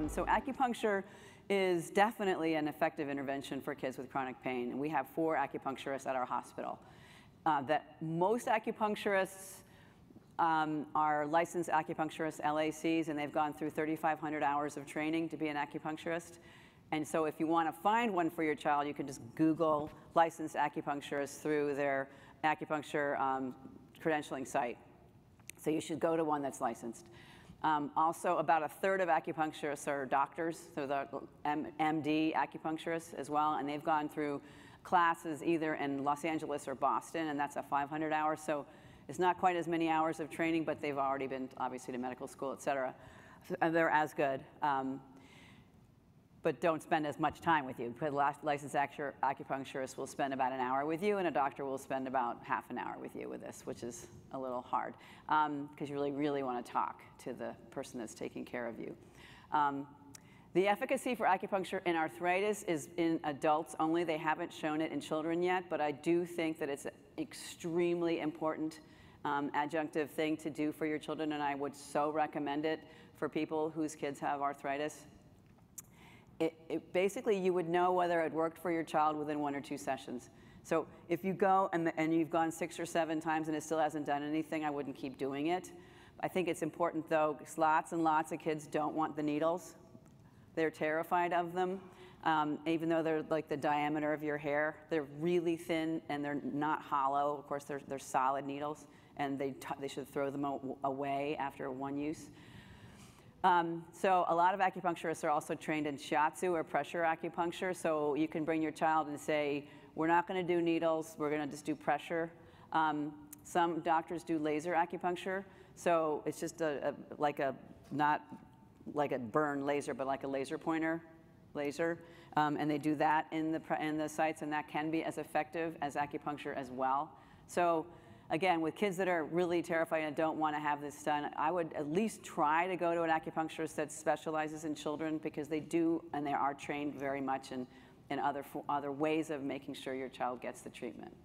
So acupuncture is definitely an effective intervention for kids with chronic pain. And we have 4 acupuncturists at our hospital. Most acupuncturists are licensed acupuncturists, LACs, and they've gone through 3,500 hours of training to be an acupuncturist. And so if you want to find one for your child, you can just Google licensed acupuncturist through their acupuncture credentialing site. So you should go to one that's licensed. Also, about 1/3 of acupuncturists are doctors, so the MD acupuncturists as well, and they've gone through classes either in Los Angeles or Boston, and that's a 500 hours. So it's not quite as many hours of training, but they've already been, obviously, to medical school, et cetera. And they're as good. But don't spend as much time with you. Because licensed acupuncturist will spend about an hour with you, and a doctor will spend about half an hour with you with this, which is a little hard because you really want to talk to the person that's taking care of you. The efficacy for acupuncture in arthritis is in adults only. They haven't shown it in children yet, but I do think that it's an extremely important adjunctive thing to do for your children, and I would so recommend it for people whose kids have arthritis. Basically, you would know whether it worked for your child within 1 or 2 sessions. So if you go and you've gone 6 or 7 times and it still hasn't done anything, I wouldn't keep doing it. I think it's important, though, because lots and lots of kids don't want the needles. They're terrified of them, even though they're like the diameter of your hair. They're really thin and they're not hollow. Of course, they're solid needles, and they should throw them away after one use. So a lot of acupuncturists are also trained in shiatsu or pressure acupuncture. So you can bring your child and say, we're not going to do needles, we're going to just do pressure. Some doctors do laser acupuncture. So it's just not like a burn laser, but like a laser pointer laser. And they do that in the sites, and that can be as effective as acupuncture as well. So again, with kids that are really terrified and don't want to have this done, I would at least try to go to an acupuncturist that specializes in children, because they do and they are trained very much in other ways of making sure your child gets the treatment.